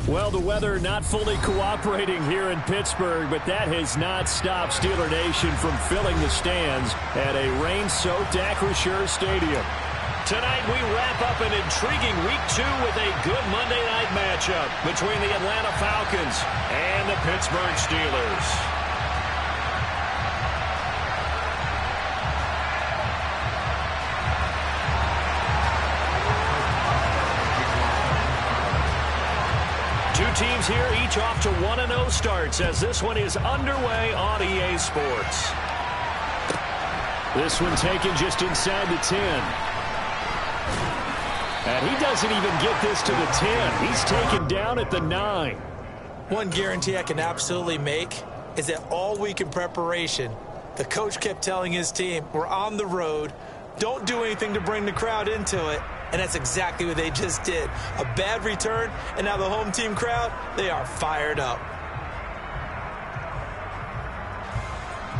Well, the weather not fully cooperating here in Pittsburgh, but that has not stopped Steeler Nation from filling the stands at a rain-soaked Acrisure Stadium. Tonight we wrap up an intriguing Week 2 with a good Monday night matchup between the Atlanta Falcons and the Pittsburgh Steelers. Teams here, each off to 1-0 starts as this one is underway on EA Sports. This one taken just inside the 10. And he doesn't even get this to the 10. He's taken down at the 9. One guarantee I can absolutely make is that all week in preparation, the coach kept telling his team, we're on the road, don't do anything to bring the crowd into it. And that's exactly what they just did. A bad return, and now the home team crowd, they are fired up.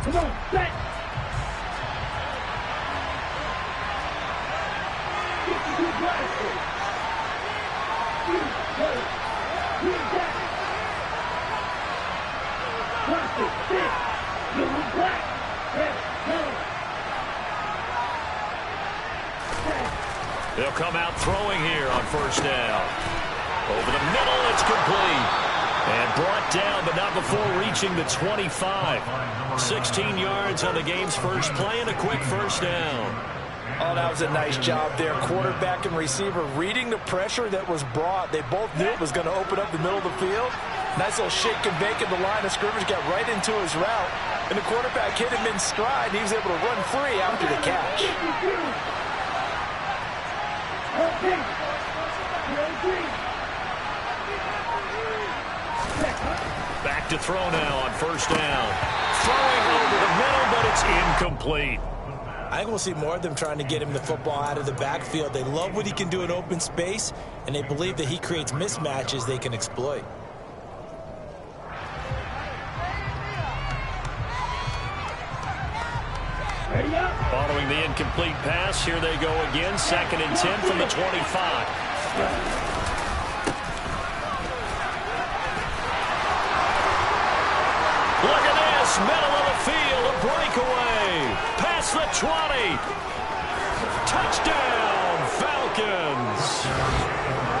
Come on, set. They'll come out throwing here on first down. Over the middle, it's complete. And brought down, but not before reaching the 25. 16 yards on the game's first play and a quick first down. Oh, that was a nice job there. Quarterback and receiver reading the pressure that was brought. They both knew it was going to open up the middle of the field. Nice little shake and bake in the line of scrimmage, got right into his route. And the quarterback hit him in stride. He was able to run free after the catch. Back to throw now on first down. Throwing over the middle, but it's incomplete. I think we'll see more of them trying to get him the football out of the backfield. They love what he can do in open space, and they believe that he creates mismatches they can exploit. Following the incomplete pass, here they go again. 2nd and 10 from the 25. Look at this, middle of the field, a breakaway. Past the 20. Touchdown, Falcons.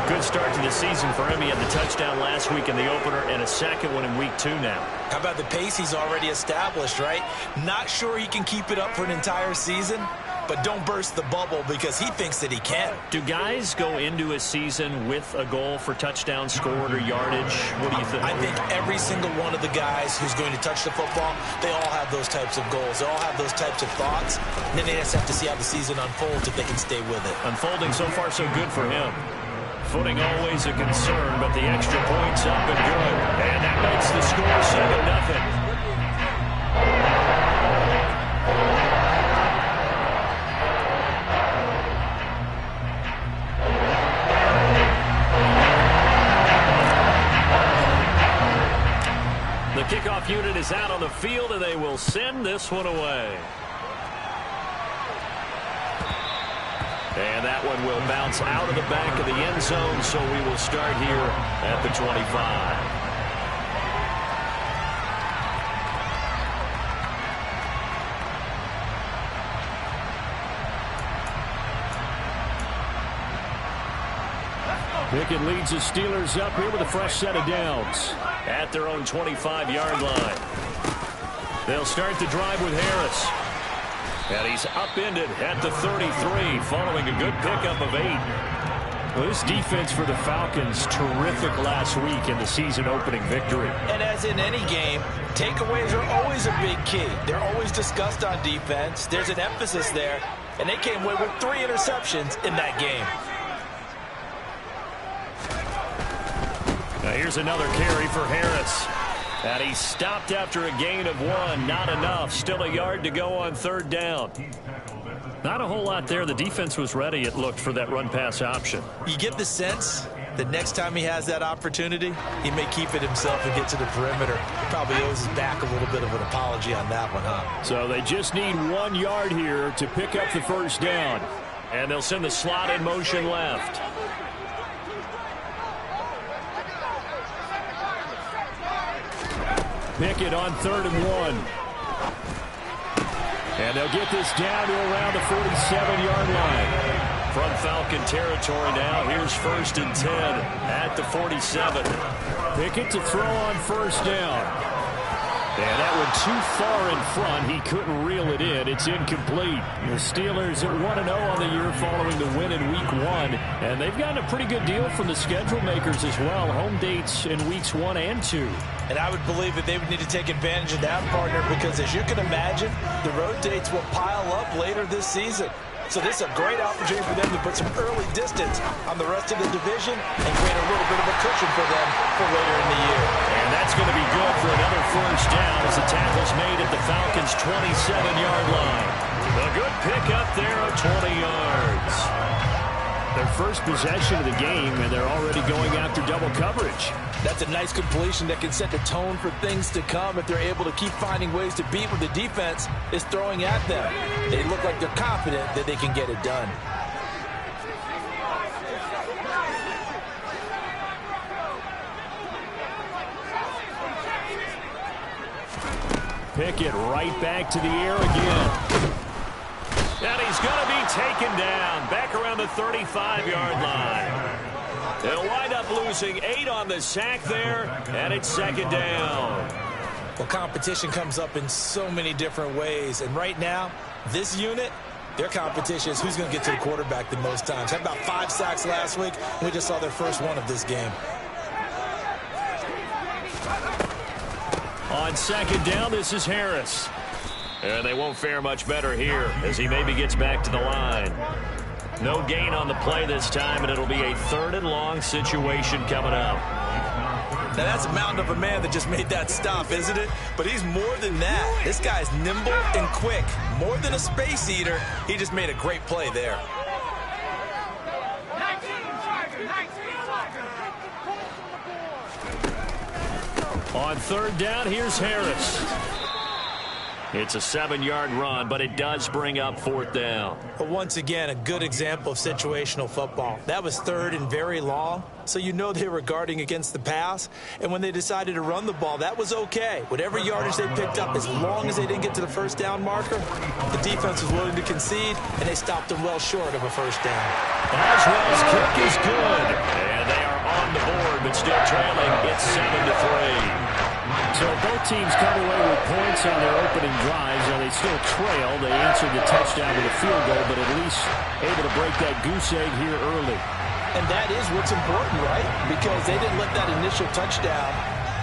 Good start to the season for him. He had the touchdown last week in the opener and a second one in Week 2 now. How about the pace he's already established, right? Not sure he can keep it up for an entire season, but don't burst the bubble because he thinks that he can. Do guys go into a season with a goal for touchdown scored or yardage? What do you think? I think every single one of the guys who's going to touch the football, they all have those types of goals. They all have those types of thoughts. And then they just have to see how the season unfolds if they can stay with it. Unfolding so far so good for him. Footing always a concern, but the extra point's up and good. And that makes the score 7-0. The kickoff unit is out on the field, and they will send this one away. And that one will bounce out of the back of the end zone, so we will start here at the 25. Pickett leads the Steelers up here with a fresh set of downs. At their own 25-yard line. They'll start the drive with Harris. And he's upended at the 33, following a good pickup of 8. Well, this defense for the Falcons, terrific last week in the season-opening victory. And as in any game, takeaways are always a big key. They're always discussed on defense. There's an emphasis there, and they came away with 3 interceptions in that game. Now here's another carry for Harris. And he stopped after a gain of 1. Not enough. Still a yard to go on 3rd down. Not a whole lot there. The defense was ready, it looked, for that run-pass option. You get the sense that next time he has that opportunity, he may keep it himself and get to the perimeter. He probably owes his back a little bit of an apology on that one, huh? So they just need 1 yard here to pick up the first down. And they'll send the slot in motion left. Pickett on 3rd and 1. And they'll get this down to around the 47-yard line. From Falcon territory now, here's 1st and 10 at the 47. Pickett to throw on 1st down. And that one too far in front. He couldn't reel it in. It's incomplete. The Steelers at 1-0 on the year following the win in Week 1. And they've gotten a pretty good deal from the schedule makers as well. Home dates in Weeks 1 and 2. And I would believe that they would need to take advantage of that, partner, because as you can imagine, the road dates will pile up later this season. So this is a great opportunity for them to put some early distance on the rest of the division and create a little bit of a cushion for them for later in the year. And that's going to be good for another 1st down as the tackle's made at the Falcons' 27-yard line. A good pick up there of 20 yards. Their first possession of the game, and they're already going after double coverage. That's a nice completion that can set the tone for things to come if they're able to keep finding ways to beat what the defense is throwing at them. They look like they're confident that they can get it done. Pickett right back to the air again. And he's going to be taken down back around the 35-yard line. They'll wind up losing 8 on the sack there, and it's 2nd down. Well, competition comes up in so many different ways, and right now, this unit, their competition is who's going to get to the quarterback the most times. Had about 5 sacks last week, and we just saw their first one of this game. On 2nd down, this is Harris. And they won't fare much better here as he maybe gets back to the line. No gain on the play this time, and it'll be a 3rd and long situation coming up. Now, that's a mountain of a man that just made that stop, isn't it? But he's more than that. This guy's nimble and quick. More than a space eater, he just made a great play there. On 3rd down, here's Harris. It's a 7-yard run, but it does bring up 4th down. But once again, a good example of situational football. That was 3rd and very long, so you know they were guarding against the pass. And when they decided to run the ball, that was okay. Whatever yardage they picked up, as long as they didn't get to the 1st down marker, the defense was willing to concede, and they stopped them well short of a 1st down. Boswell's kick is good. And they are on the board, but still trailing. It's 7-3. So both teams come away with points on their opening drives. Now they still trail. They answered the touchdown with a field goal, but at least able to break that goose egg here early. And that is what's important, right? Because they didn't let that initial touchdown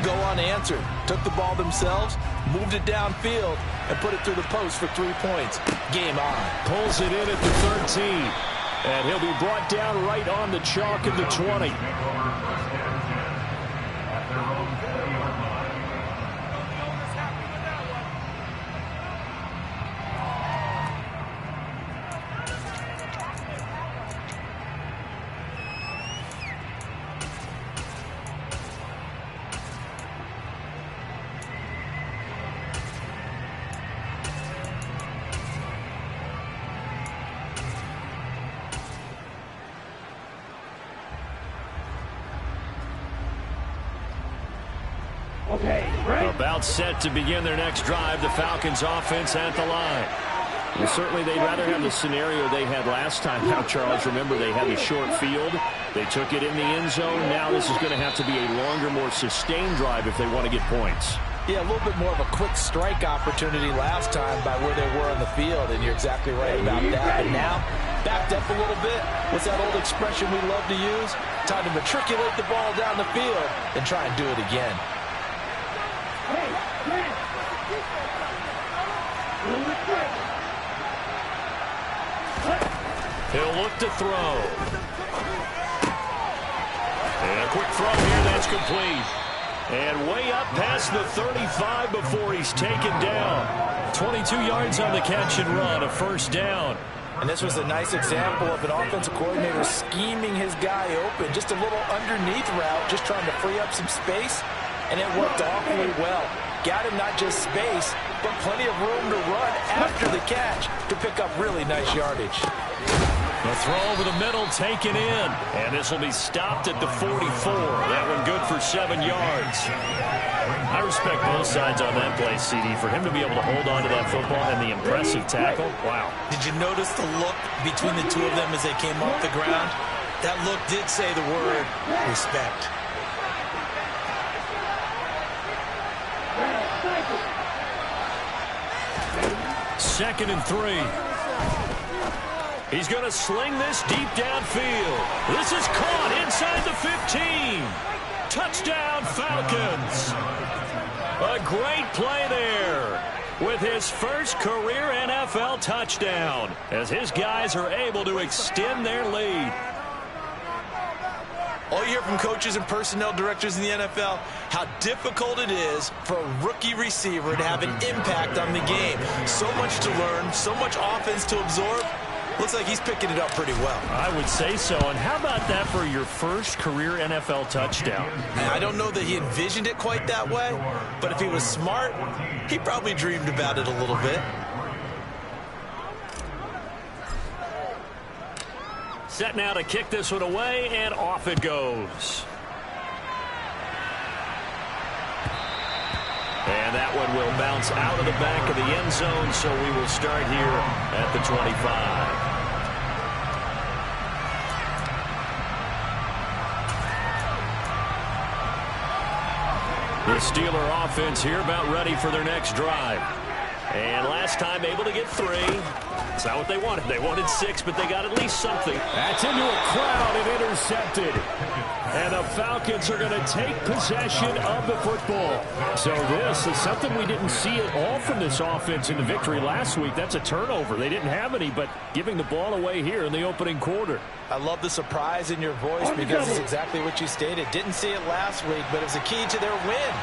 go unanswered. Took the ball themselves, moved it downfield, and put it through the post for 3 points. Game on. Pulls it in at the 13. And he'll be brought down right on the chalk of the 20. About set to begin their next drive. The Falcons offense at the line. Well, certainly they'd rather have the scenario they had last time. Now, Charles, remember they had the short field. They took it in the end zone. Now this is going to have to be a longer, more sustained drive if they want to get points. Yeah, a little bit more of a quick strike opportunity last time by where they were on the field, and you're exactly right about that. But now, backed up a little bit. What's that old expression we love to use? Time to matriculate the ball down the field and try and do it again. He'll look to throw. And a quick throw here, that's complete. And way up past the 35 before he's taken down. 22 yards on the catch and run, a 1st down. And this was a nice example of an offensive coordinator scheming his guy open. Just a little underneath route, just trying to free up some space. And it worked awfully well. Got him not just space, but plenty of room to run after the catch to pick up really nice yardage. The throw over the middle taken in. And this will be stopped at the 44. That one good for 7 yards. I respect both sides on that play, CD. For him to be able to hold on to that football and the impressive tackle, wow. Did you notice the look between the two of them as they came off the ground? That look did say the word respect. Second and 3. He's going to sling this deep downfield. This is caught inside the 15. Touchdown, Falcons. A great play there with his first career NFL touchdown as his guys are able to extend their lead. All you hear from coaches and personnel directors in the NFL, how difficult it is for a rookie receiver to have an impact on the game. So much to learn, so much offense to absorb. Looks like he's picking it up pretty well. I would say so. And how about that for your first career NFL touchdown? I don't know that he envisioned it quite that way, but if he was smart, he probably dreamed about it a little bit. Set now to kick this one away, and off it goes. And that one will bounce out of the back of the end zone, so we will start here at the 25. The Steeler offense here about ready for their next drive. And last time able to get 3. That's not what they wanted. They wanted 6, but they got at least something. That's into a crowd and intercepted. And the Falcons are going to take possession of the football. So this is something we didn't see at all from this offense in the victory last week. That's a turnover. They didn't have any, but giving the ball away here in the opening quarter. I love the surprise in your voice because it's exactly what you stated. Didn't see it last week, but it was a key to their win.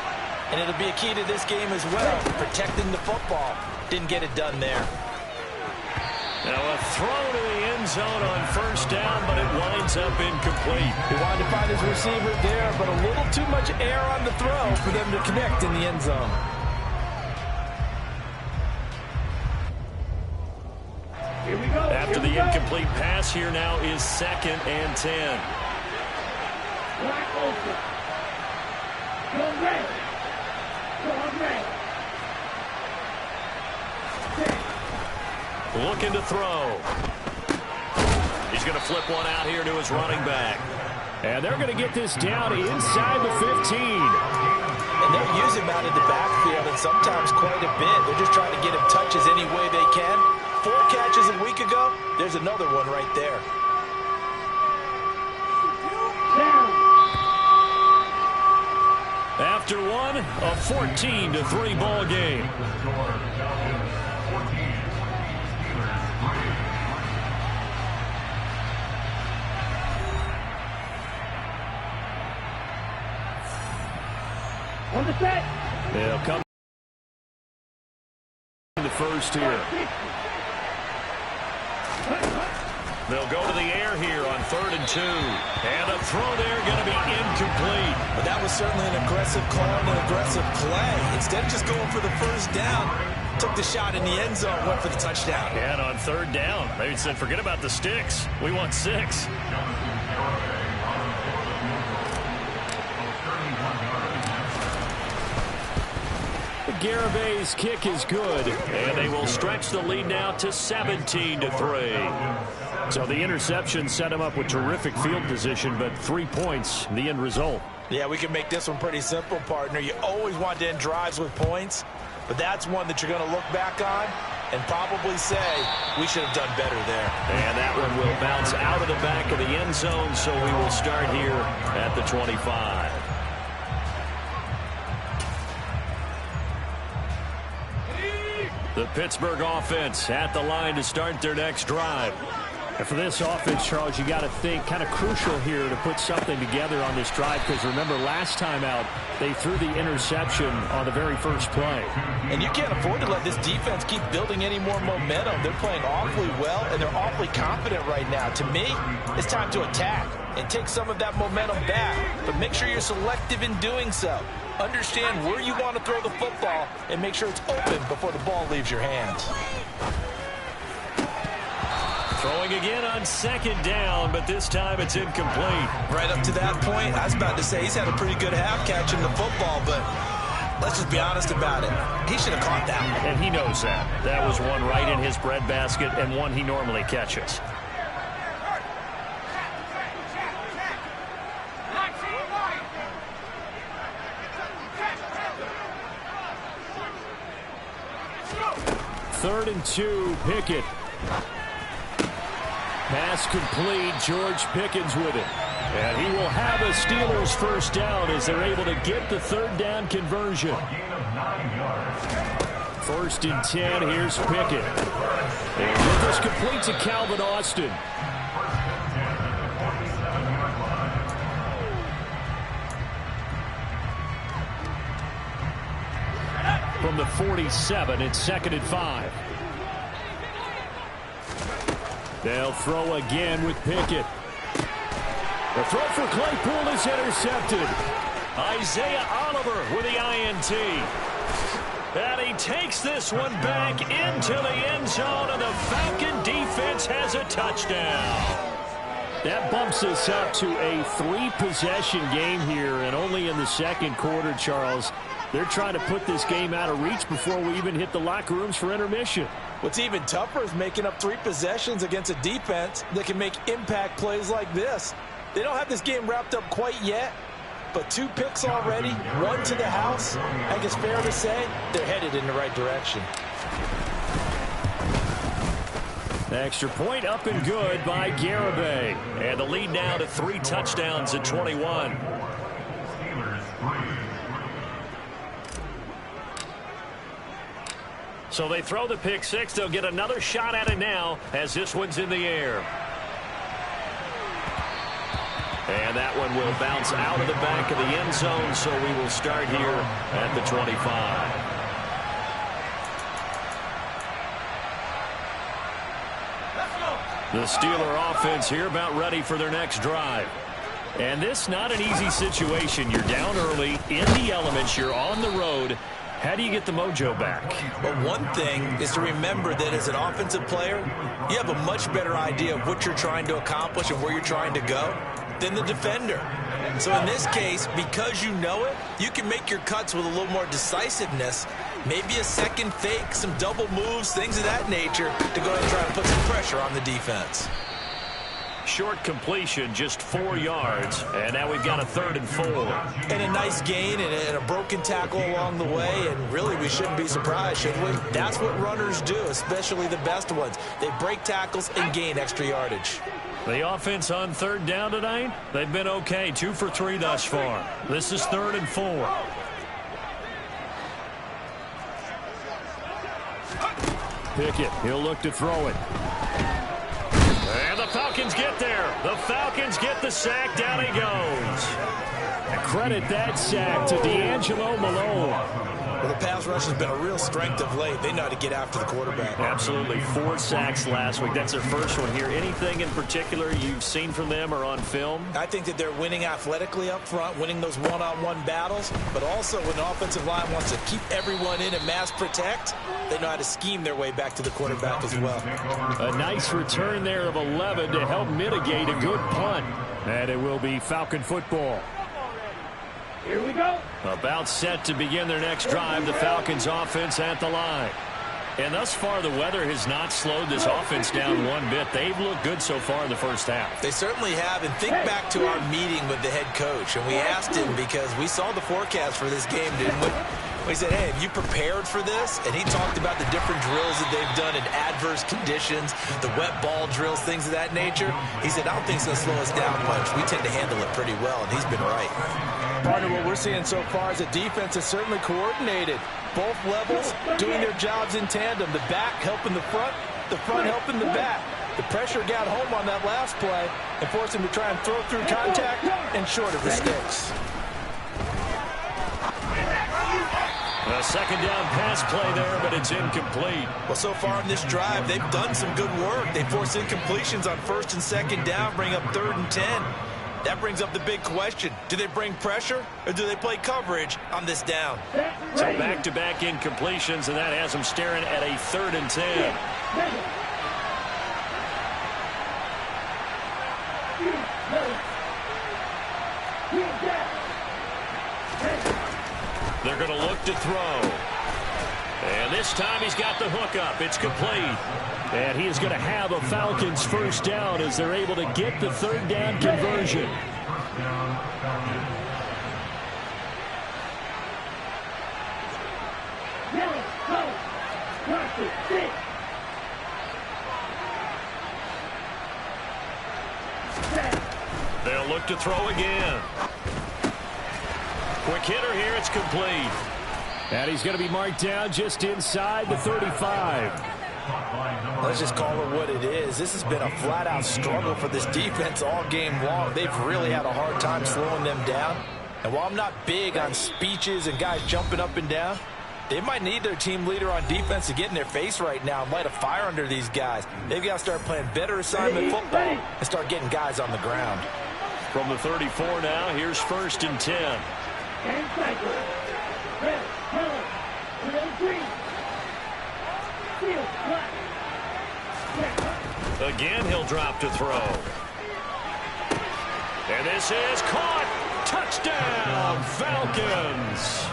And it'll be a key to this game as well, protecting the football. Didn't get it done there. Now a throw to the end zone on first down, but it winds up incomplete. He wanted to find his receiver there, but a little too much air on the throw for them to connect in the end zone. Here we go. After the incomplete pass, here now is 2nd and 10. Black Ulster. Go red. Go red. Looking to throw. He's going to flip one out here to his running back. And they're going to get this down inside the 15. And they'll use him out of the backfield, and sometimes quite a bit. They're just trying to get him touches any way they can. 4 catches a week ago. There's another one right there. After one, a 14-3 ball game. On the set. They'll come in the first here. They'll go to the air here on 3rd and 2. And a throw there going to be incomplete. But that was certainly an aggressive call and an aggressive play. Instead of just going for the first down, took the shot in the end zone, went for the touchdown. And on 3rd down, they said, forget about the sticks. We want 6. Garabay's kick is good. And they will stretch the lead now to 17-3. So the interception set him up with terrific field position, but 3 points, the end result. Yeah, we can make this one pretty simple, partner. You always want to end drives with points, but that's one that you're going to look back on and probably say, we should have done better there. And that one will bounce out of the back of the end zone, so we will start here at the 25. The Pittsburgh offense at the line to start their next drive. And for this offense, Charles, you got to think kind of crucial here to put something together on this drive, because remember last time out, they threw the interception on the very first play. And you can't afford to let this defense keep building any more momentum. They're playing awfully well, and they're awfully confident right now. To me, it's time to attack and take some of that momentum back, but make sure you're selective in doing so. Understand where you want to throw the football and make sure it's open before the ball leaves your hands. Throwing again on second down, but this time it's incomplete. Right up to that point, I was about to say he's had a pretty good half catching the football, but let's just be honest about it. He should have caught that one. And he knows that. That was one right in his breadbasket and one he normally catches. Third and 2, Pickett. Pass complete, George Pickens with it. And he will have a Steelers first down as they're able to get the third down conversion. First and 10, here's Pickett. And this complete to Calvin Austin. From the 47, it's 2nd and 5. They'll throw again with Pickett. The throw for Claypool is intercepted. Isaiah Oliver with the INT. And he takes this one back into the end zone, and the Falcon defense has a touchdown. That bumps us up to a 3-possession game here, and only in the second quarter, Charles. They're trying to put this game out of reach before we even hit the locker rooms for intermission. What's even tougher is making up 3 possessions against a defense that can make impact plays like this. They don't have this game wrapped up quite yet, but 2 picks already, 1 to the house. I think it's fair to say they're headed in the right direction. Extra point up and good by Garibay. And the lead now to 3 touchdowns at 21. So they throw the pick 6. They'll get another shot at it now as this one's in the air. And that one will bounce out of the back of the end zone, so we will start here at the 25. The Steeler offense here about ready for their next drive. And this not an easy situation. You're down early, in the elements, you're on the road. How do you get the mojo back? Well, one thing is to remember that as an offensive player, you have a much better idea of what you're trying to accomplish and where you're trying to go than the defender. So in this case, because you know it, you can make your cuts with a little more decisiveness, maybe a second fake, some double moves, things of that nature, to go ahead and try to put some pressure on the defense. Short completion, just 4 yards, and now we've got a 3rd and 4. And a nice gain and a broken tackle along the way, and really we shouldn't be surprised, should we? That's what runners do, especially the best ones. They break tackles and gain extra yardage. The offense on 3rd down tonight, they've been okay, 2 for 3 thus far. This is 3rd and 4. Pickett, he'll look to throw it. And the Falcons get there. The Falcons get the sack. Down he goes. Credit that sack to D'Angelo Malone. Well, the pass rush has been a real strength of late. They know how to get after the quarterback. Absolutely. 4 sacks last week. That's their first one here. Anything in particular you've seen from them or on film? I think that they're winning athletically up front, winning those one-on-one battles, but also when the offensive line wants to keep everyone in and mass protect, they know how to scheme their way back to the quarterback as well. A nice return there of 11 to help mitigate a good punt. And it will be Falcon football. Here we go. About set to begin their next drive, the Falcons offense at the line. And thus far, the weather has not slowed this offense down one bit. They've looked good so far in the first half. They certainly have. And think back to our meeting with the head coach. And we asked him because we saw the forecast for this game, didn't we? We said, hey, have you prepared for this? And he talked about the different drills that they've done in adverse conditions, the wet ball drills, things of that nature. He said, I don't think it's going to slow us down much. We tend to handle it pretty well, and he's been right. Partner, what we're seeing so far is the defense is certainly coordinated. Both levels doing their jobs in tandem. The back helping the front helping the back. The pressure got home on that last play and forced him to try and throw through contact and short of the sticks. A second down pass play there, but it's incomplete. Well, so far in this drive, they've done some good work. They forced incompletions on 1st and 2nd down, bring up 3rd and 10. That brings up the big question. Do they bring pressure or do they play coverage on this down? So back-to-back incompletions, and that has them staring at a 3rd and 10. They're going to look to throw. And this time he's got the hook up. It's complete. And he is going to have a Falcons first down as they're able to get the third down conversion. They'll look to throw again. Quick hitter here. It's complete. And he's going to be marked down just inside the 35. Let's just call it what it is. This has been a flat-out struggle for this defense all game long. They've really had a hard time slowing them down. And while I'm not big on speeches and guys jumping up and down, they might need their team leader on defense to get in their face right now and light a fire under these guys. They've got to start playing better assignment football and start getting guys on the ground. From the 34 now, here's 1st and 10. And cycle. Red, yellow, green. Field, black. Again, he'll drop to throw. And this is caught. Touchdown, Falcons.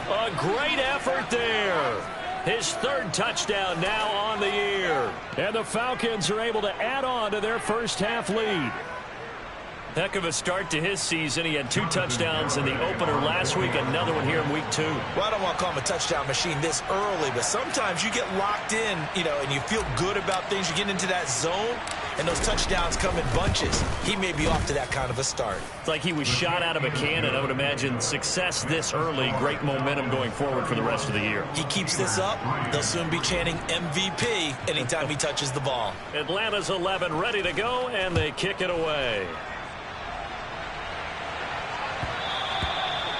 A great effort there. His 3rd touchdown now on the year. And the Falcons are able to add on to their first half lead. Heck of a start to his season. He had 2 touchdowns in the opener last week, another one here in week 2. Well, I don't want to call him a touchdown machine this early, but sometimes you get locked in, and you feel good about things. You get into that zone, and those touchdowns come in bunches. He may be off to that kind of a start. It's like he was shot out of a cannon. I would imagine success this early, great momentum going forward for the rest of the year. He keeps this up, they'll soon be chanting MVP anytime he touches the ball. Atlanta's 11 ready to go, and they kick it away.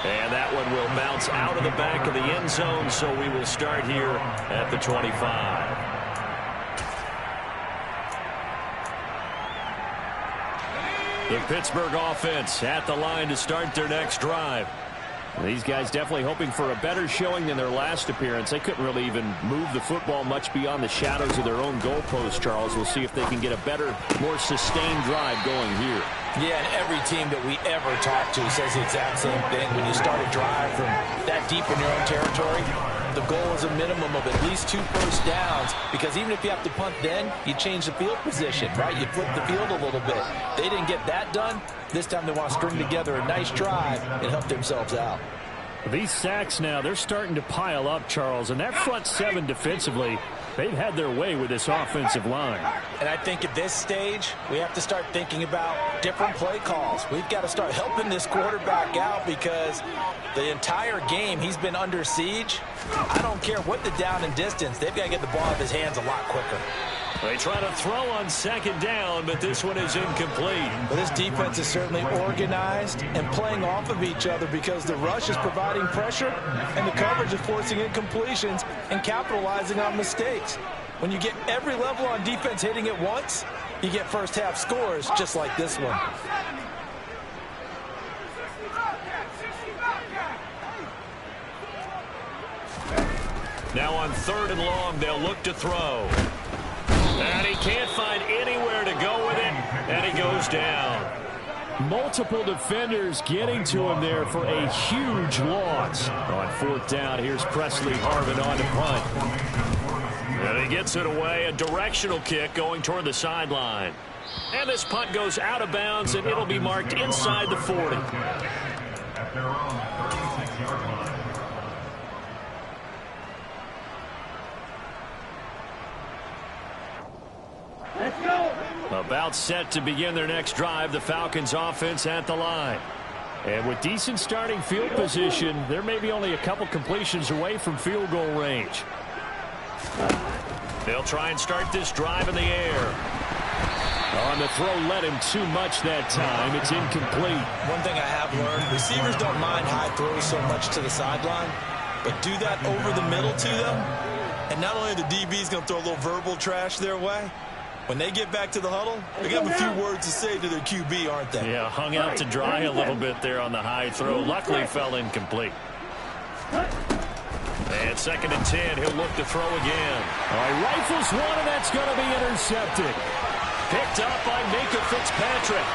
And that one will bounce out of the back of the end zone, so we will start here at the 25. The Pittsburgh offense at the line to start their next drive. These guys definitely hoping for a better showing than their last appearance. They couldn't really even move the football much beyond the shadows of their own goalpost, Charles. We'll see if they can get a better, more sustained drive going here. Yeah, and every team that we ever talk to says the exact same thing. When you start a drive from that deep in your own territory, the goal is a minimum of at least 2 first downs, because even if you have to punt then, you change the field position, right? You flip the field a little bit. They didn't get that done. This time they want to string together a nice drive and help themselves out. These sacks now, they're starting to pile up, Charles, and that front 7 defensively, they've had their way with this offensive line. And I think at this stage, we have to start thinking about different play calls. We've got to start helping this quarterback out, because the entire game he's been under siege. I don't care what the down and distance, they've got to get the ball out of his hands a lot quicker. They try to throw on 2nd down, but this one is incomplete. But this defense is certainly organized and playing off of each other, because the rush is providing pressure and the coverage is forcing incompletions and capitalizing on mistakes. When you get every level on defense hitting at once, you get first half scores just like this one. Now on 3rd and long, they'll look to throw. And he can't find anywhere to go with it, and he goes down. Multiple defenders getting to him there for a huge loss. On 4th down, here's Presley Harvin on to punt. And he gets it away, a directional kick going toward the sideline. And this punt goes out of bounds, and it'll be marked inside the 40. Let's go. About set to begin their next drive, the Falcons offense at the line. And with decent starting field position, they're maybe only a couple completions away from field goal range. They'll try and start this drive in the air. On the throw, led him too much that time. It's incomplete. One thing I have learned, receivers don't mind high throws so much to the sideline, but do that over the middle to them, and not only the DB's going to throw a little verbal trash their way, when they get back to the huddle, they're going to have a few words to say to their QB, aren't they? Yeah, hung out to dry a little bit there on the high throw. Luckily fell incomplete. And 2nd and 10, he'll look to throw again. All right, rifles one, and that's going to be intercepted. Picked up by Minka Fitzpatrick.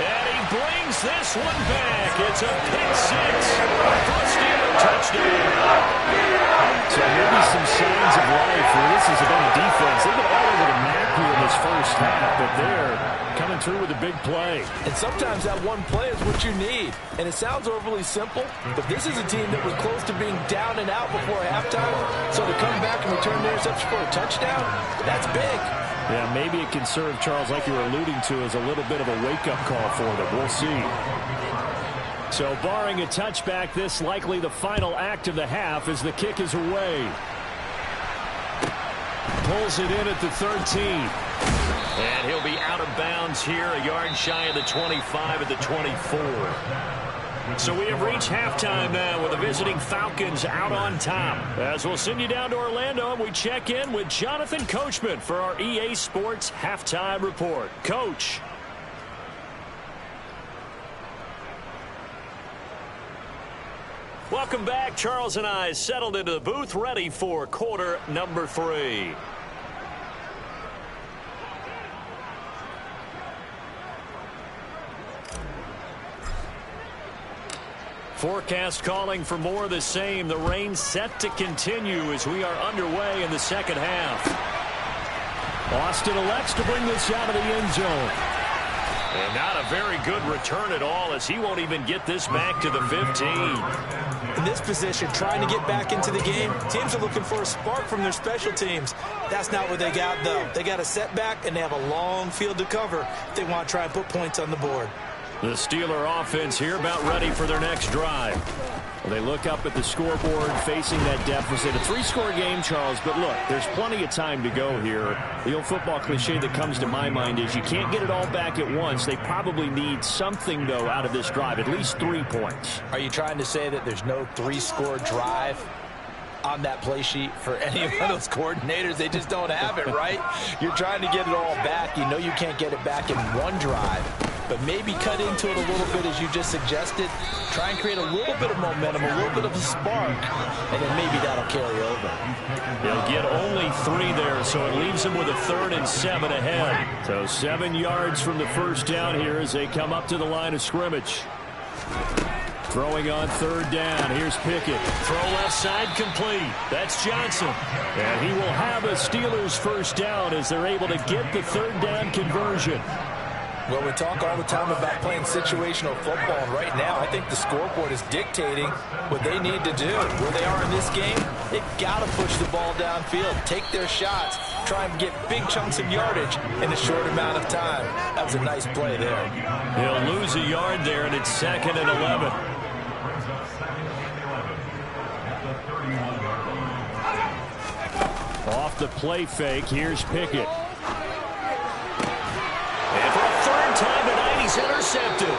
And he brings this one back. It's a pick 6 for Steelers. through with a big play. And sometimes that one play is what you need. And it sounds overly simple, but this is a team that was close to being down and out before halftime. So to come back and return the interception for a touchdown, that's big. Yeah, maybe it can serve, Charles, like you were alluding to, as a little bit of a wake-up call for them. We'll see. So barring a touchback, this likely the final act of the half as the kick is away. Pulls it in at the 13. And he'll be out of bounds here, a yard shy of the 25 at the 24. So we have reached halftime now with the visiting Falcons out on top. As we'll send you down to Orlando, and we check in with Jonathan Coachman for our EA Sports Halftime Report. Coach. Welcome back. Charles and I settled into the booth, ready for quarter number 3. Forecast calling for more of the same. The rain set to continue as we are underway in the second half. Austin elects to bring this out of the end zone. And not a very good return at all, as he won't even get this back to the 15. In this position, trying to get back into the game, teams are looking for a spark from their special teams. That's not what they got, though. They got a setback, and they have a long field to cover if they want to try and put points on the board. The Steeler offense here about ready for their next drive. Well, they look up at the scoreboard facing that deficit. A 3-score game, Charles, but look, there's plenty of time to go here. The old football cliche that comes to my mind is you can't get it all back at once. They probably need something, though, out of this drive, at least 3 points. Are you trying to say that there's no 3-score drive on that play sheet for any of those coordinators? They just don't have it, right? You're trying to get it all back. You know you can't get it back in one drive. But maybe cut into it a little bit, as you just suggested. Try and create a little bit of momentum, a little bit of a spark, and then maybe that'll carry over. They'll get only 3 there, so it leaves them with a 3rd and 7 ahead. So 7 yards from the first down here as they come up to the line of scrimmage. Throwing on 3rd down. Here's Pickett. Throw left side complete. That's Johnson. And he will have a Steelers first down as they're able to get the 3rd down conversion. Well, we talk all the time about playing situational football, and right now I think the scoreboard is dictating what they need to do. Where they are in this game, they've got to push the ball downfield, take their shots, try and get big chunks of yardage in a short amount of time. That was a nice play there. He'll lose a yard there, and it's 2nd and 11. Off the play fake, here's Pickett. And for a 3rd time tonight, he's intercepted.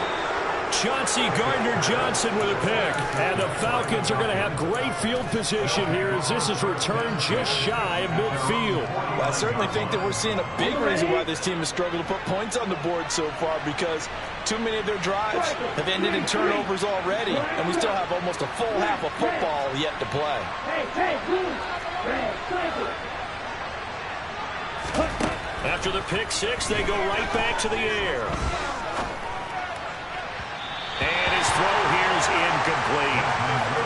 Chauncey Gardner-Johnson with a pick. And the Falcons are going to have great field position here as this is returned just shy of midfield. Well, I certainly think that we're seeing a big reason why this team has struggled to put points on the board so far, because too many of their drives have ended in turnovers already, and we still have almost a full half of football yet to play. After the pick 6, they go right back to the air. And his throw here is incomplete.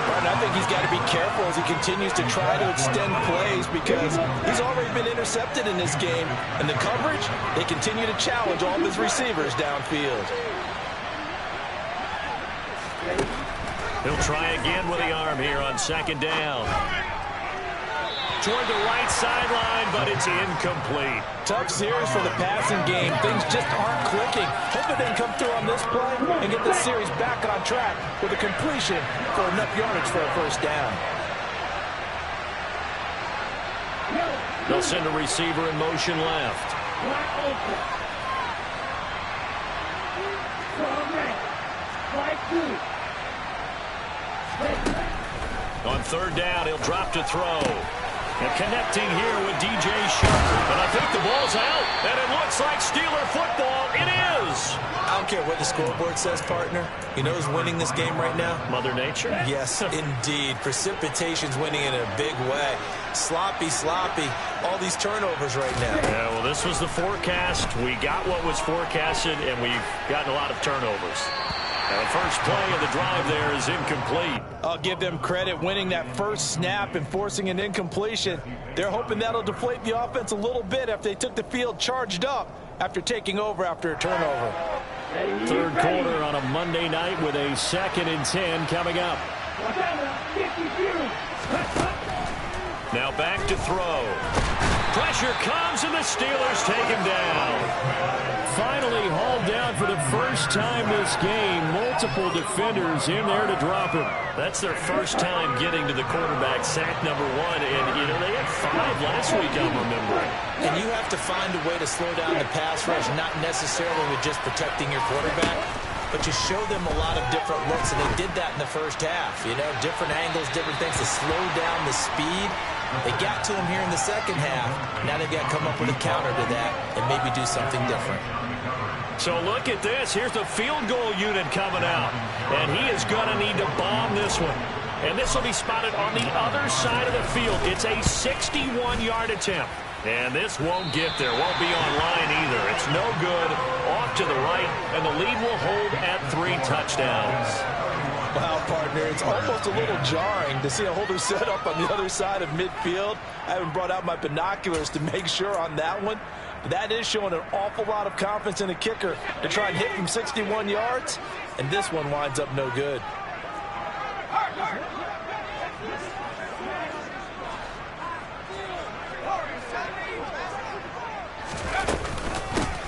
Martin, I think he's got to be careful as he continues to try to extend plays, because he's already been intercepted in this game. And the coverage, they continue to challenge all of his receivers downfield. He'll try again with the arm here on 2nd down. Toward the right sideline, but it's incomplete. Tough series for the passing game. Things just aren't clicking. Hoping they can come through on this play and get the series back on track with a completion for enough yardage for a first down. They'll send a receiver in motion left. On 3rd down, he'll drop to throw. And connecting here with DJ Sharp. But I think the ball's out, and it looks like Steeler football. It is. I don't care what the scoreboard says, partner. You know who's winning this game right now? Mother Nature? Yes, indeed. Precipitation's winning in a big way. Sloppy, all these turnovers right now. Yeah, well, this was the forecast. We got what was forecasted, and we've gotten a lot of turnovers. The first play of the drive there is incomplete. I'll give them credit winning that first snap and forcing an incompletion. They're hoping that'll deflate the offense a little bit after they took the field charged up after taking over after a turnover. Third quarter on a Monday night with a 2nd and 10 coming up. Now back to throw. Pressure comes, and the Steelers take him down. Finally hauled down for the first time this game. Multiple defenders in there to drop him. That's their first time getting to the quarterback, sack number 1. And, you know, they had 5 last week, I'm remembering. And you have to find a way to slow down the pass rush, not necessarily with just protecting your quarterback, but you show them a lot of different looks, and they did that in the first half. You know, different angles, different things to slow down the speed. They got to him here in the second half. Now they've got to come up with a counter to that and maybe do something different. So look at this. Here's the field goal unit coming out. And he is going to need to bomb this one. And this will be spotted on the other side of the field. It's a 61-yard attempt. And this won't get there. Won't be on line either. It's no good. Off to the right. And the lead will hold at 3 touchdowns. Wow, partner, it's almost a little jarring to see a holder set up on the other side of midfield. I haven't brought out my binoculars to make sure on that one. But that is showing an awful lot of confidence in a kicker to try and hit from 61 yards. And this one winds up no good.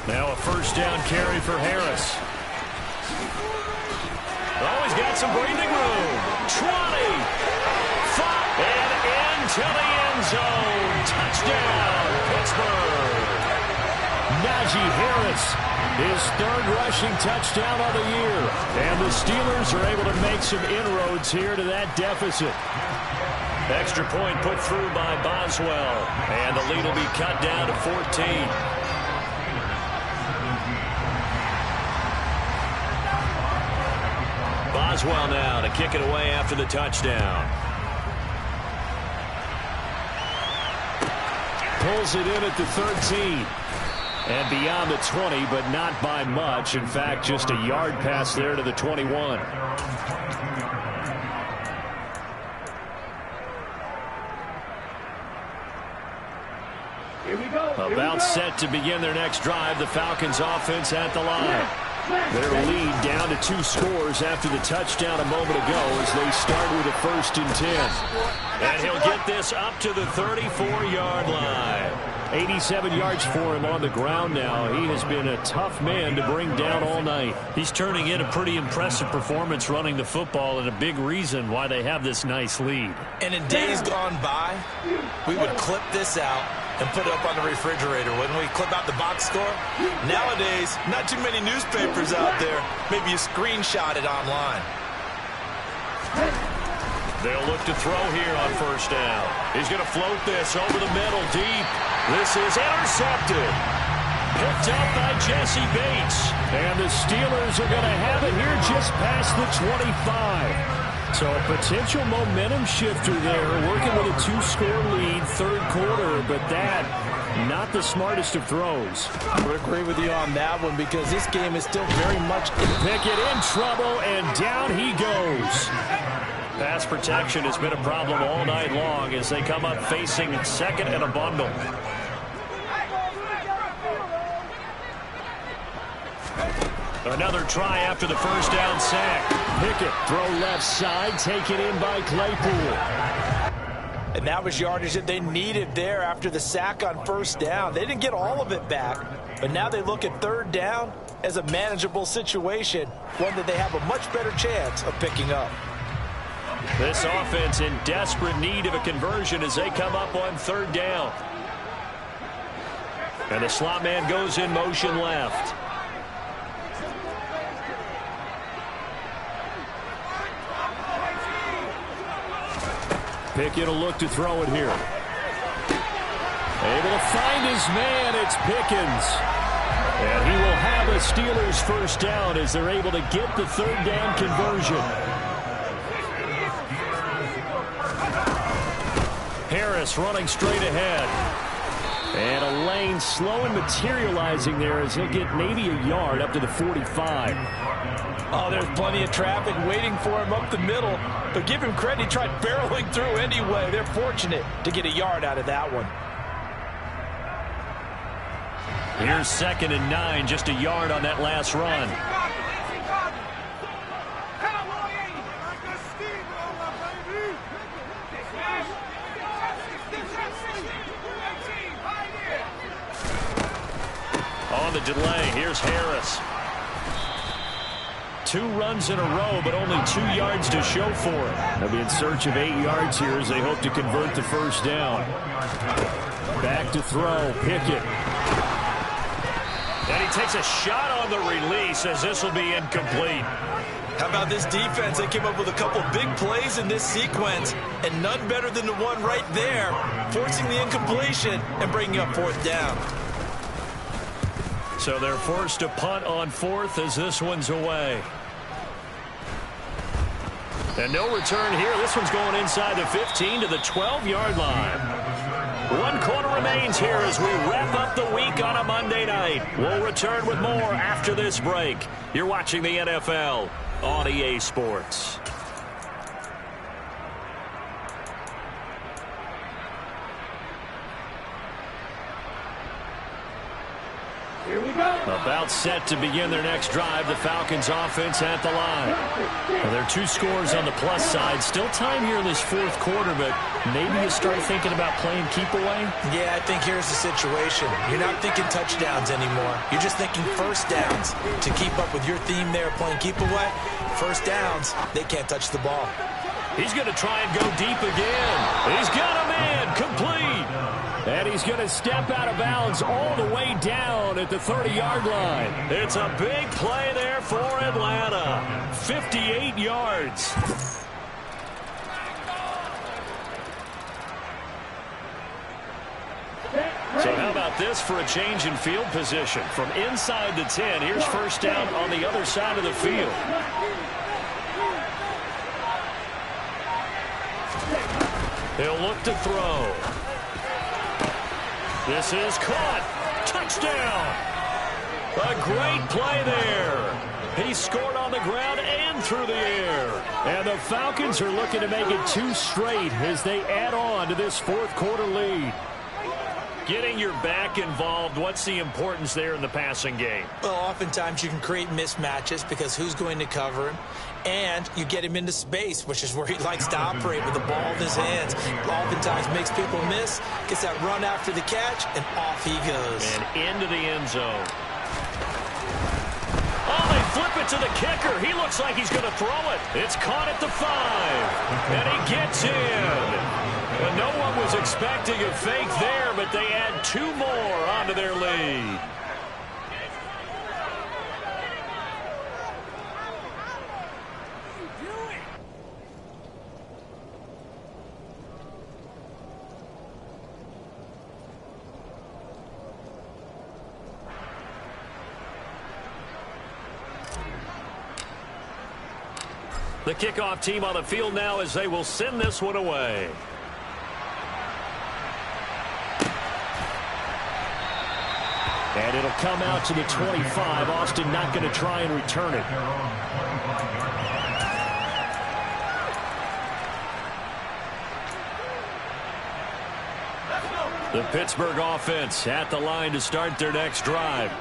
Now a first down carry for Harris. Oh, he's got some breathing room. 20. 5. And into the end zone. Touchdown, Pittsburgh. Najee Harris, his 3rd rushing touchdown of the year. And the Steelers are able to make some inroads here to that deficit. Extra point put through by Boswell. And the lead will be cut down to 14. Boswell now to kick it away after the touchdown. Pulls it in at the 13. And beyond the 20, but not by much. In fact, just a yard pass there to the 21. Here we go. About set to begin their next drive. The Falcons offense at the line. Their lead down to 2 scores after the touchdown a moment ago as they start with a 1st and 10. And he'll get this up to the 34-yard line. 87 yards for him on the ground now. He has been a tough man to bring down all night. He's turning in a pretty impressive performance running the football, and a big reason why they have this nice lead. And in days gone by, we would clip this out and put it up on the refrigerator, wouldn't we? Clip out the box score. Nowadays, not too many newspapers out there. Maybe you screenshot it online. They'll look to throw here on first down. He's going to float this over the middle deep. This is intercepted. Picked up by Jesse Bates. And the Steelers are going to have it here just past the 25. So a potential momentum shifter there, working with a 2-score lead, 3rd quarter, but that, not the smartest of throws. I would agree with you on that one because this game is still very much Pickett in trouble, and down he goes. Pass protection has been a problem all night long as they come up facing 2nd and a bundle. Another try after the first down sack. Pickett, throw left side, taken in by Claypool. And that was yardage that they needed there after the sack on first down. They didn't get all of it back, but now they look at 3rd down as a manageable situation, one that they have a much better chance of picking up. This offense in desperate need of a conversion as they come up on 3rd down. And the slot man goes in motion left. Pickett will look to throw it here. Able to find his man. It's Pickens. And he will have a Steelers first down as they're able to get the 3rd down conversion. Harris running straight ahead. And a lane slow and materializing there as he'll get maybe a yard up to the 45. Oh, there's plenty of traffic waiting for him up the middle. But give him credit, he tried barreling through anyway. They're fortunate to get a yard out of that one. Here's 2nd and 9, just a yard on that last run. On the delay, here's Harris. 2 runs in a row, but only 2 yards to show for it. They'll be in search of 8 yards here as they hope to convert the first down. Back to throw, Pickett. And he takes a shot on the release as this will be incomplete. How about this defense? They came up with a couple big plays in this sequence, and none better than the one right there, forcing the incompletion and bringing up 4th down. So they're forced to punt on 4th as this one's away. And no return here. This one's going inside the 15 to the 12-yard line. 1 quarter remains here as we wrap up the week on a Monday night. We'll return with more after this break. You're watching the NFL on EA Sports. Here we go. About set to begin their next drive. The Falcons offense at the line. Well, there are 2 scores on the plus side. Still time here in this 4th quarter, but maybe you start thinking about playing keep away? Yeah, I think here's the situation. You're not thinking touchdowns anymore. You're just thinking first downs. To keep up with your theme there, playing keep away, first downs, they can't touch the ball. He's going to try and go deep again. He's got a man complete. And he's going to step out of bounds all the way down at the 30-yard line. It's a big play there for Atlanta. 58 yards. So how about this for a change in field position? From inside the 10, here's first down on the other side of the field. He'll look to throw. This is caught. Touchdown. A great play there. He scored on the ground and through the air. And the Falcons are looking to make it 2 straight as they add on to this 4th quarter lead. Getting your back involved, what's the importance there in the passing game? Well, oftentimes you can create mismatches because who's going to cover him? And you get him into space, which is where he likes to operate with the ball in his hands. Oftentimes makes people miss, gets that run after the catch, and off he goes. And into the end zone. Oh, they flip it to the kicker. He looks like he's going to throw it. It's caught at the 5. And he gets in. And no one was expecting a fake there, but they add 2 more onto their lead. The kickoff team on the field now as they will send this one away. And it'll come out to the 25. Austin not going to try and return it. The Pittsburgh offense at the line to start their next drive.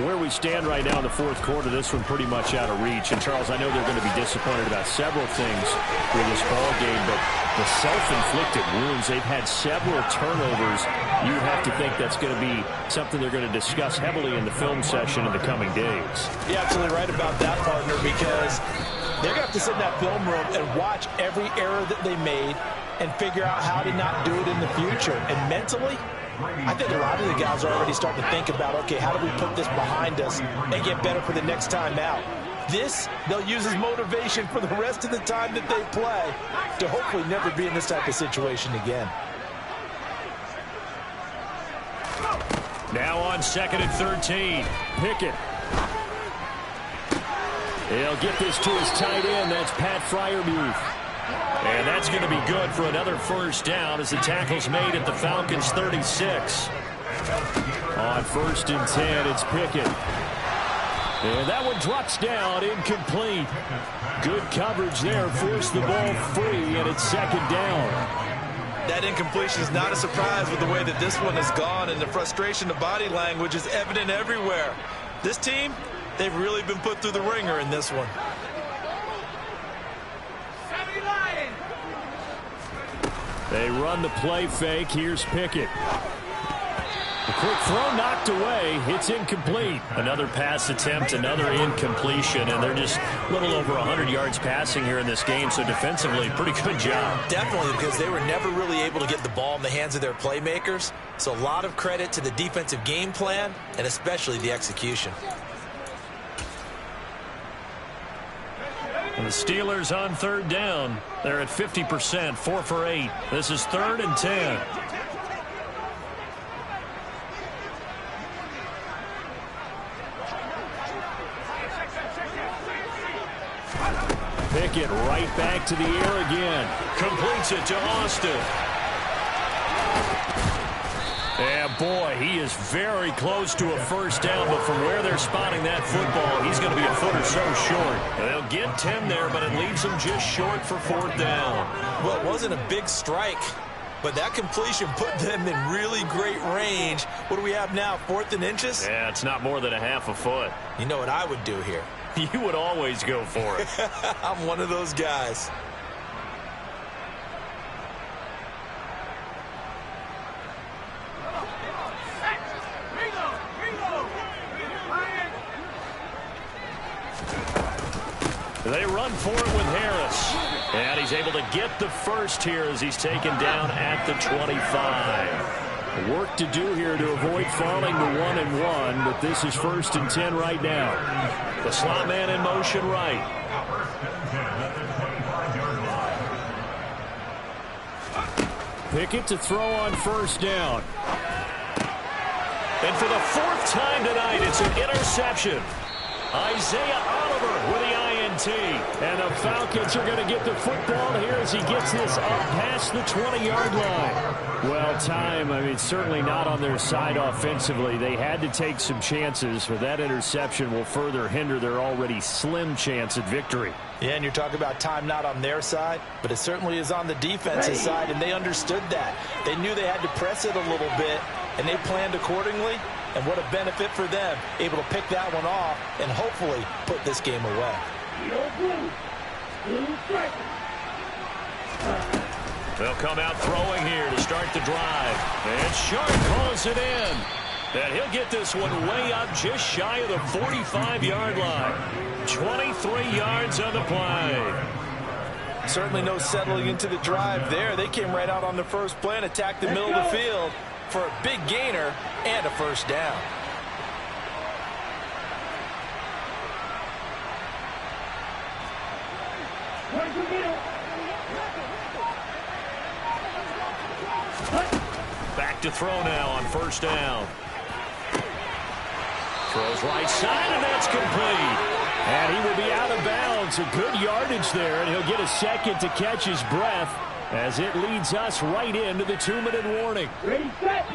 Where we stand right now in the 4th quarter, this one pretty much out of reach. And, Charles, I know they're going to be disappointed about several things with this ball game, but the self-inflicted wounds, they've had several turnovers. You have to think that's going to be something they're going to discuss heavily in the film session in the coming days. You're absolutely right about that, partner, because they're going to have to sit in that film room and watch every error that they made and figure out how to not do it in the future. And mentally, I think a lot of the guys are already starting to think about, okay, how do we put this behind us and get better for the next time out? This, they'll use as motivation for the rest of the time that they play to hopefully never be in this type of situation again. Now on 2nd and 13. Pickett. He'll get this to his tight end. That's Pat Freiermuth. And that's going to be good for another first down as the tackle's made at the Falcons' 36. On 1st and 10, it's Pickett. And that one drops down, incomplete. Good coverage there, forced the ball free, and it's 2nd down. That incompletion is not a surprise with the way that this one has gone, and the frustration of body language is evident everywhere. This team, they've really been put through the ringer in this one. They run the play fake. Here's Pickett. The quick throw knocked away. It's incomplete. Another pass attempt, another incompletion, and they're just a little over 100 yards passing here in this game, so defensively, pretty good job. Definitely, because they were never really able to get the ball in the hands of their playmakers. So a lot of credit to the defensive game plan, and especially the execution. And the Steelers on third down. They're at 50%, 4 for 8. This is 3rd and 10. Pickett right back to the air again. Completes it to Austin. And boy, he is very close to a first down, but from where they're spotting that football, he's going to be a foot or so short. And they'll get 10 there, but it leaves them just short for 4th down. Well, it wasn't a big strike, but that completion put them in really great range. What do we have now, 4th and inches? Yeah, it's not more than a half a foot. You know what I would do here? You would always go for it. I'm one of those guys. They run for it with Harris. And he's able to get the first here as he's taken down at the 25. Work to do here to avoid falling to 1-1, but this is 1st and 10 right now. The slot man in motion right. Pickett to throw on 1st down. And for the 4th time tonight, it's an interception. Isaiah Oliver with the INT. And the Falcons are going to get the football here as he gets this up past the 20-yard line. Well, certainly not on their side offensively. They had to take some chances, but that interception will further hinder their already slim chance at victory. Yeah, and you're talking about time not on their side, but it certainly is on the defensive side, and they understood that. They knew they had to press it a little bit, and they planned accordingly. And what a benefit for them, able to pick that one off and hopefully put this game away. They'll come out throwing here to start the drive. And Sharp calls it in. And he'll get this one way up just shy of the 45-yard line. 23 yards on the play. Certainly no settling into the drive there. They came right out on the first play and attacked the middle of the field for a big gainer and a first down. Back to throw now on 1st down. Throws right side, and that's complete. And he will be out of bounds. A good yardage there, and he'll get a second to catch his breath as it leads us right into the 2-minute warning. Ready, set.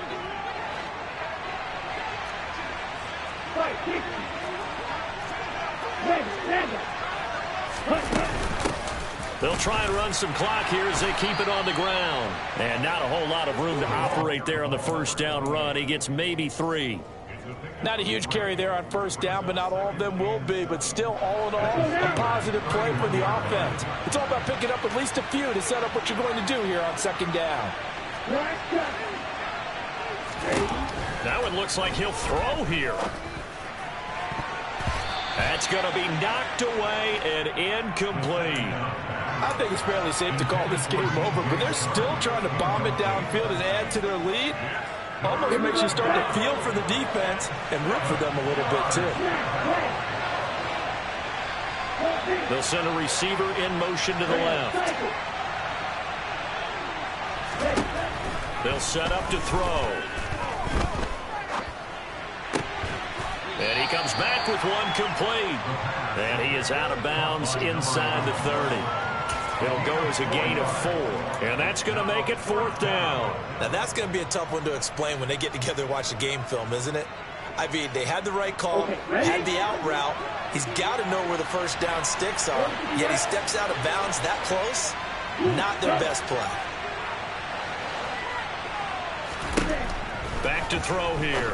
They'll try and run some clock here as they keep it on the ground. And not a whole lot of room to operate there on the 1st down run. He gets maybe 3. Not a huge carry there on 1st down, but not all of them will be. But still, all in all, a positive play for the offense. It's all about picking up at least a few to set up what you're going to do here on 2nd down. Now it looks like he'll throw here. That's going to be knocked away and incomplete. I think it's fairly safe to call this game over, but they're still trying to bomb it downfield and add to their lead. Almost makes you start to feel for the defense and root for them a little bit, too. They'll send a receiver in motion to the left. They'll set up to throw. And he comes back with one complete. And he is out of bounds inside the 30. It'll go as a gain of 4. And that's going to make it 4th down. Now, that's going to be a tough one to explain when they get together and watch the game film, isn't it? I mean, they had the right call, had the out route. He's got to know where the 1st down sticks are, yet he steps out of bounds that close. Not their best play. Back to throw here.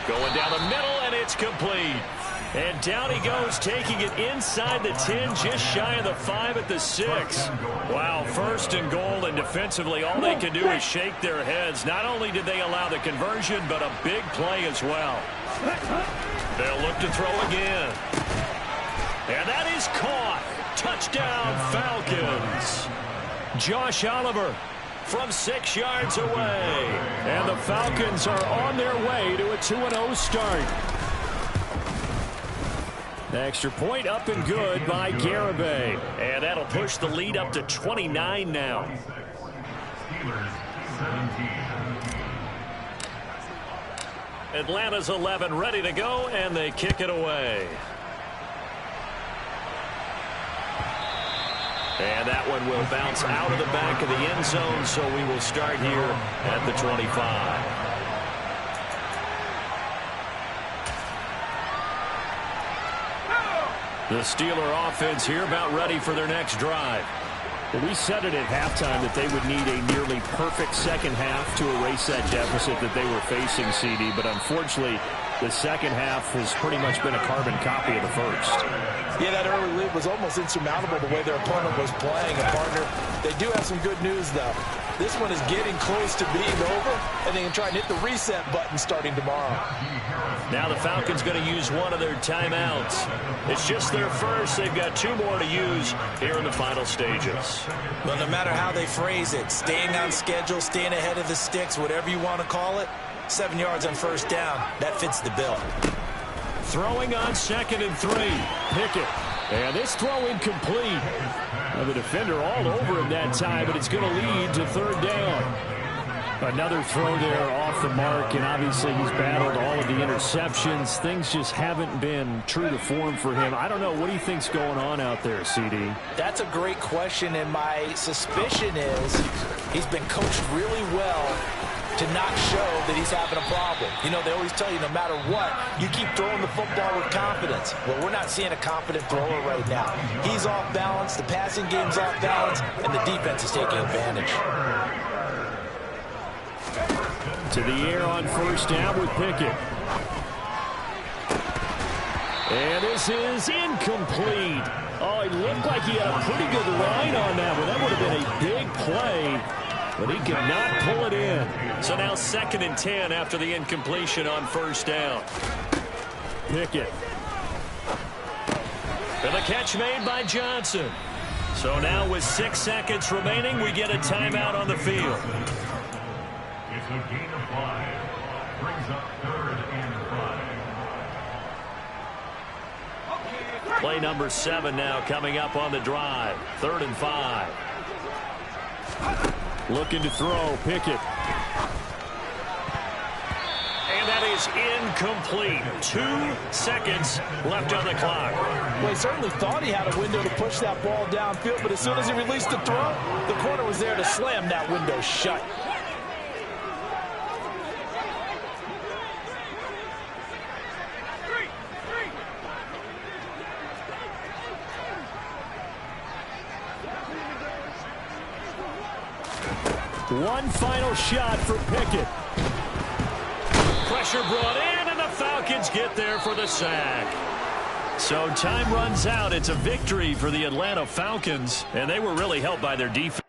Going down the middle, and it's complete. And down he goes, taking it inside the 10, just shy of the 5 at the 6. Wow, first and goal, and defensively, all they can do is shake their heads. Not only did they allow the conversion, but a big play as well. They'll look to throw again. And that is caught. Touchdown, Falcons. Josh Oliver from 6 yards away. And the Falcons are on their way to a 2-0 start. The extra point up and good by Garibay. And that'll push the lead up to 29 now. Atlanta's 11 ready to go, and they kick it away. And that one will bounce out of the back of the end zone, so we will start here at the 25. The Steeler offense here about ready for their next drive. Well, we said it at halftime that they would need a nearly perfect second half to erase that deficit that they were facing, CD. But unfortunately, the second half has pretty much been a carbon copy of the first. Yeah, that early lead was almost insurmountable the way their opponent was playing. And, partner, they do have some good news, though. This one is getting close to being over, and they can try and hit the reset button starting tomorrow. Now the Falcons going to use one of their timeouts. It's just their first. They've got 2 more to use here in the final stages. Well, no matter how they phrase it, staying on schedule, staying ahead of the sticks, whatever you want to call it, 7 yards on first down, that fits the bill. Throwing on 2nd and 3. Pickett. And this throw incomplete. Now the defender all over him that time, but it's going to lead to 3rd down. Another throw there off the mark, and obviously he's battled all of the interceptions. Things just haven't been true to form for him. I don't know. What do you think's going on out there, CD? That's a great question, and my suspicion is he's been coached really well to not show that he's having a problem. You know, they always tell you no matter what, you keep throwing the football with confidence. Well, we're not seeing a confident thrower right now. He's off balance, the passing game's off balance, and the defense is taking advantage. To the air on first down with Pickett. And this is incomplete. Oh, it looked like he had a pretty good line on that one. That would have been a big play, but he could not pull it in. So now 2nd and 10 after the incompletion on first down. Pickett. And the catch made by Johnson. So now with 6 seconds remaining, we get a timeout on the field. It's a gain of 5. Brings up 3rd and 5. Play number 7 now coming up on the drive. 3rd and 5. Looking to throw, Pickett. And that is incomplete. 2 seconds left on the clock. Well, he certainly thought he had a window to push that ball downfield, but as soon as he released the throw, the corner was there to slam that window shut. One final shot for Pickett. Pressure brought in, and the Falcons get there for the sack. So time runs out. It's a victory for the Atlanta Falcons, and they were really helped by their defense.